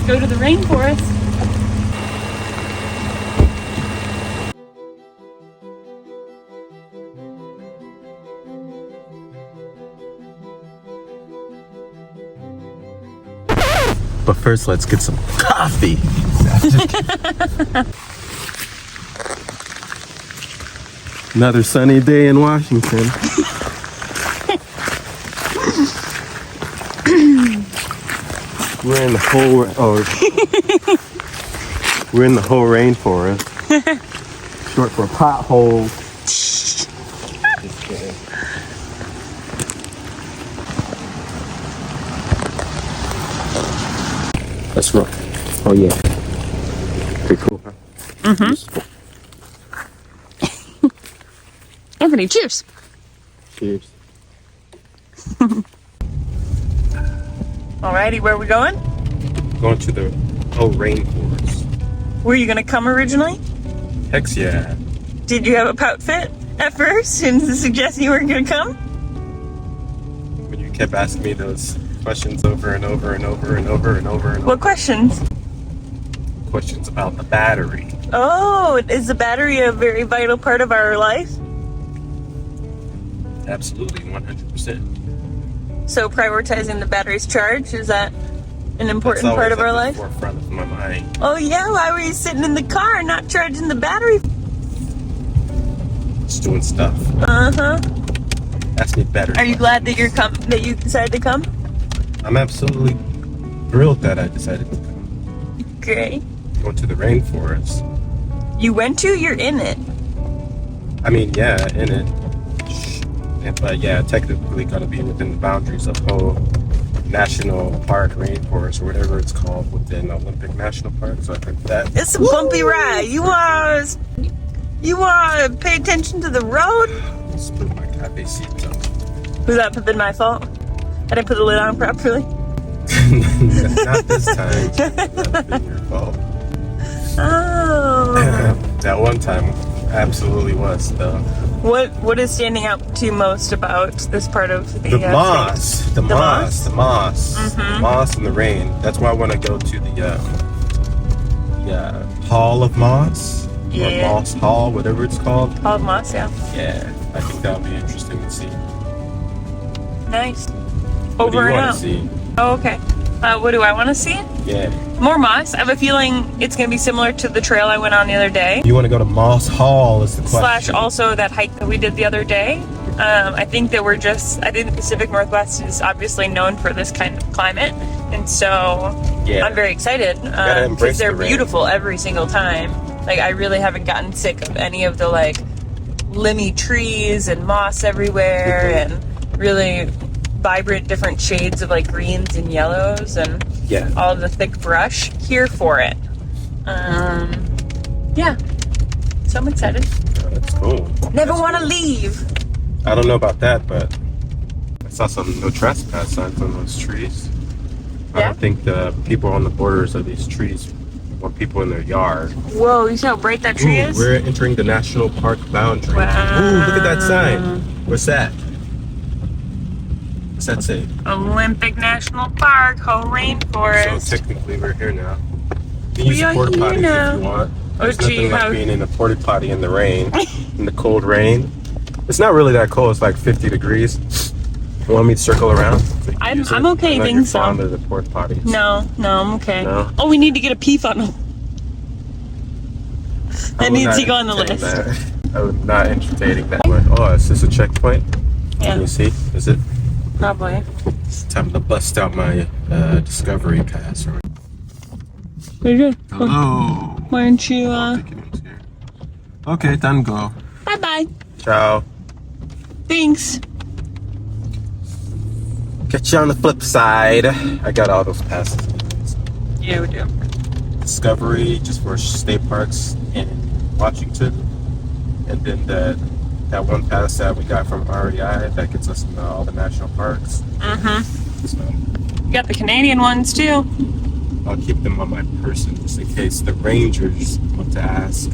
go to the rainforest. But first, let's get some coffee. Another sunny day in Washington. We're in the Hoh Rainforest. Short for potholes. Just kidding. Let's roll. Oh yeah. Pretty cool, huh? Mm-hmm. Anthony, cheers. Cheers. Alrighty, where are we going? Going to the Hoh Rainforest. Were you gonna come originally? Heck yeah. Did you have a pout fit at first and suggest you weren't gonna come? When you kept asking me those questions over and over and over and over and over and What over. questions? Questions about the battery. Oh, is the battery a very vital part of our life? Absolutely, 100%. So prioritizing the battery's charge, is that an important part of our life? Forefront of my mind. Oh yeah, why were you sitting in the car not charging the battery? Just doing stuff. Uh-huh. Ask me better. Are you glad that that you decided to come? I'm absolutely thrilled that I decided to come. Great. Go to the rainforest. You went to? You're in it. I mean, yeah, in it. But yeah, technically gonna be within the boundaries of Hoh National Park, Rainforest, or whatever it's called within Olympic National Park. So I think that It's a bumpy ride. You want to pay attention to the road? Let's put my cafe seats on. Was that been my fault? I didn't put the lid on properly. Not this time. That's been your fault. Oh. That one time absolutely was though. What is standing out to you most about this part of the The state? moss, the moss, Mm-hmm. the moss and the rain. That's why I want to go to the Hall of Moss, Yeah. or Moss Hall, whatever it's called. Hall of Moss, yeah. Yeah, I think that'll be interesting to see. Nice. What do Over you and want out. to see? Oh, okay. What do I want to see? Yeah. More moss. I have a feeling it's going to be similar to the trail I went on the other day. You want to go to Moss Hall is the question. Slash also that hike that we did the other day. I think that I think the Pacific Northwest is obviously known for this kind of climate. And so Yeah. I'm very excited Gotta embrace because they're the rain. beautiful every single time. Like I really haven't gotten sick of any of the like limby trees and moss everywhere and really vibrant different shades of like greens and yellows and Yeah. all of the thick brush. Here for it. Yeah. So I'm excited. Oh, that's cool. Never want to leave. I don't know about that, but I saw some no trespass signs on those trees. I Yeah? don't think the people on the borders of these trees want people in their yard. Whoa, you see how bright that tree Ooh, is? we're entering the national park boundary. Wow. Ooh, look at that sign. What's that? What's that say? Olympic National Park, Hoh So Rainforest. technically we're here now. You can use We a are porta here potty now. if you want. Oh, There's gee, nothing like how- being in a porta potty in the rain, in the cold rain. It's not really that cold. It's like 50 degrees. You want me to circle around? So you can use it? I'm okay, I know being you're so. fond of the porta potties. No, I'm okay. No? Oh, we need to get a pee funnel. I That will needs not to go on the entertain list. that. I would not entertaining that one. Oh, is this a checkpoint? Yeah. Can you see? Is it? Probably. It's time to bust out my Discovery Pass. Very good. Hello. Why aren't you, Okay, time to go. Bye-bye. Ciao. Thanks. Catch you on the flip side. I got all those passes. You do. Discovery, just for state parks in Washington. And then that one pass that we got from REI that gets us into all the national parks. Mm-hmm. So You got the Canadian ones, too. I'll keep them on my person just in case the Rangers want to ask.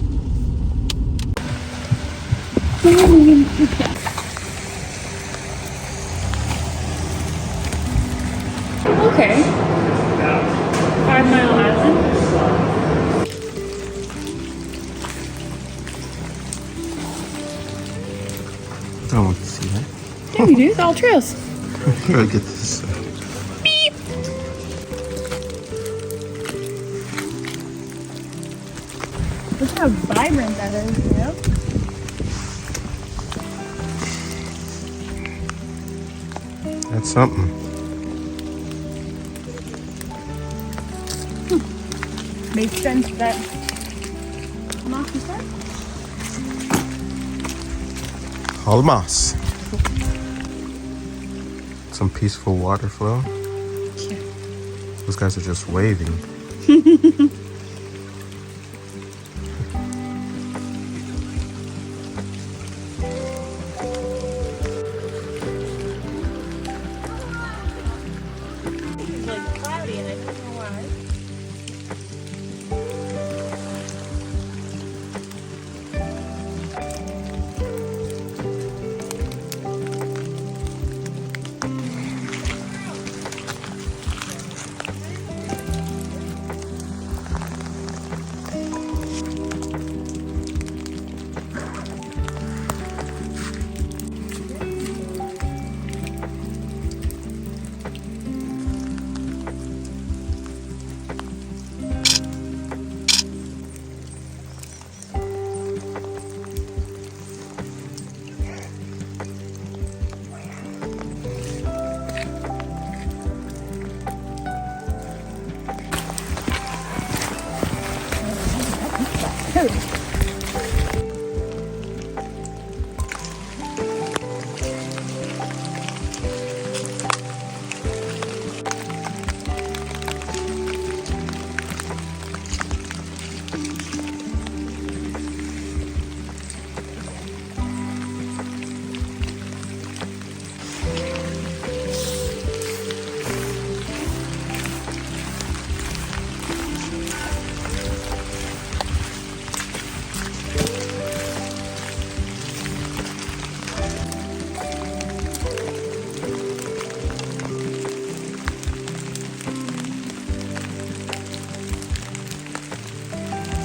Okay. 5 miles island. I don't want to see that. Yeah, you do. It's all trails. Here, I get this. Beep. Look how vibrant that is, you know? That's something. Makes sense that moss is there. All moss. Some peaceful water flow. Those guys are just waving. It's like cloudy and I don't know why.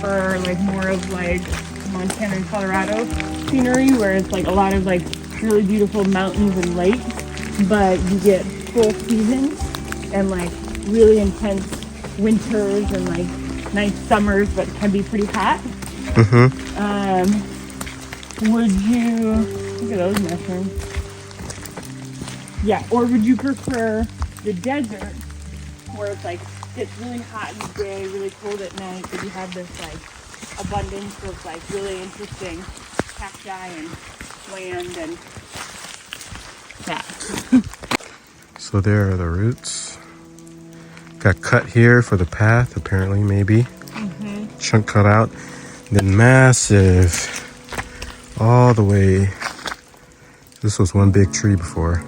For like more of like Montana and Colorado scenery where it's like a lot of like really beautiful mountains and lakes, but you get full seasons and like really intense winters and like nice summers but can be pretty hot. Would you look at those mushrooms? Yeah, or would you prefer the desert where it's like it's really hot in the day, really cold at night, but you have this like abundance of like really interesting cacti and land and that. So there are the roots. Got cut here for the path, apparently, maybe. Chunk cut out. Then massive. All the way. This was one big tree before.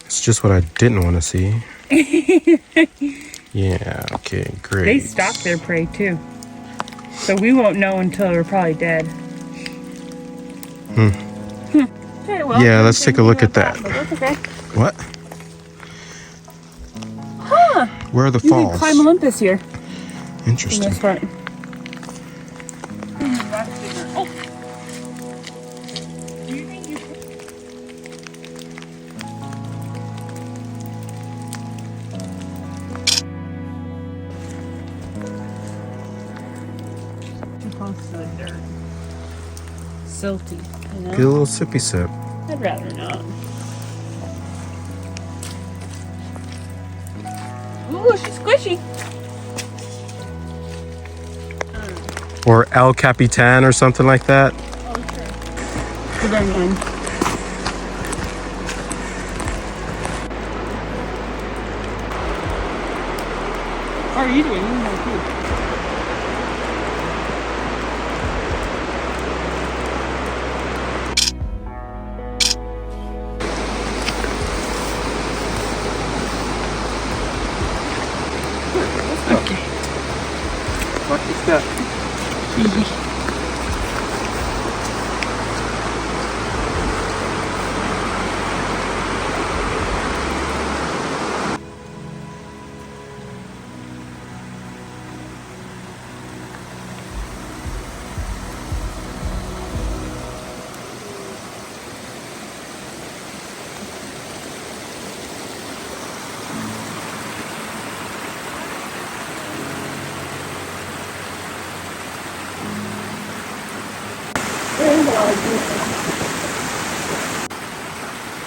It's just what I didn't want to see. Yeah, okay, great. They stalk their prey too. So we won't know until they're probably dead. Okay, well, Yeah, let's take a look at that. But that's okay. What? Huh. Where are the You falls? can climb Olympus here in Interesting. this part. Oh. Do you think you could? Too close to the dirt. Silty, you know? Get a little sippy sip. I'd rather not. Ooh, she's squishy. Or El Capitan or something like that. Oh, sure. Good one. How are you doing? You know, too. Lucky step.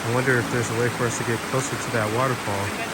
I wonder if there's a way for us to get closer to that waterfall.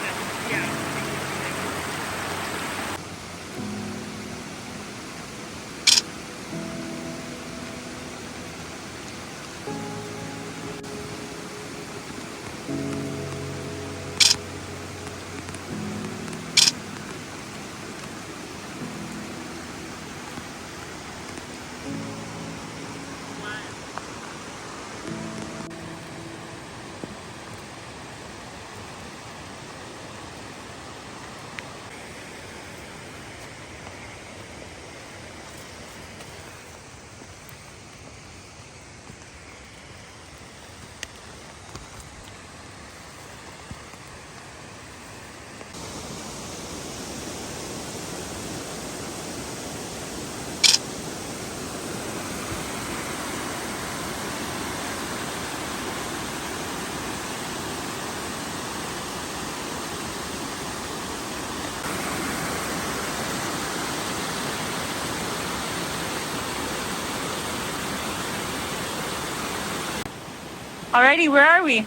Alrighty, where are we?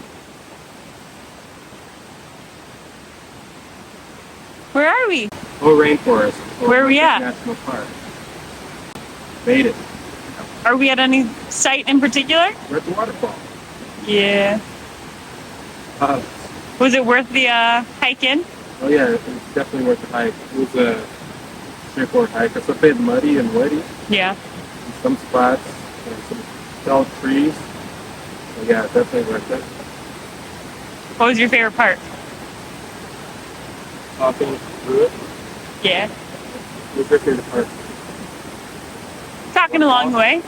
Where are we? Hoh Rainforest. Where are we at? National Park. Made it. Are we at any site in particular? We're at the waterfall. Yeah. Was it worth the hike in? Oh yeah, it was definitely worth the hike. It was a straightforward hike. It's a bit muddy and wetty Yeah. in some spots, and some felled trees. But yeah, definitely worth it. What was your favorite part? Walking through it. Yeah. What was your favorite part? Talking along the way.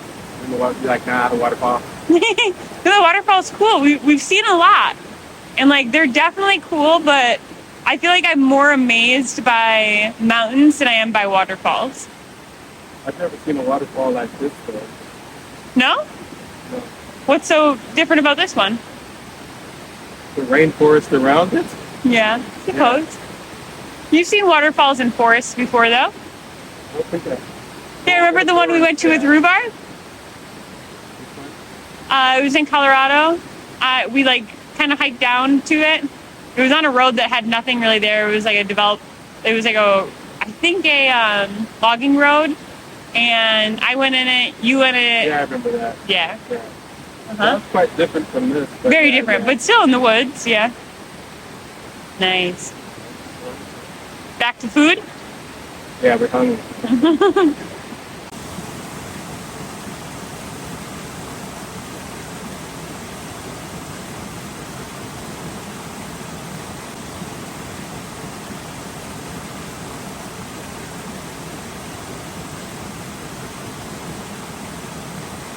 In the water, like the waterfall. The waterfall's cool. We've seen a lot. And like they're definitely cool, but I feel like I'm more amazed by mountains than I am by waterfalls. I've never seen a waterfall like this though. No? No. What's so different about this one? The rainforest around it. Yeah, I suppose. You've seen waterfalls in forests before though? I don't think that. Yeah, remember the one we went to with Rhubarb? It was in Colorado. We like kind of hiked down to it. It was on a road that had nothing really there. It was like I think a logging road. And I went in it, you went in it. Yeah, I remember that. Yeah. Yeah. Uh-huh. That's quite different from this. But Very yeah, different, yeah. but still in the woods, yeah. Nice. Back to food? Yeah, we're hungry.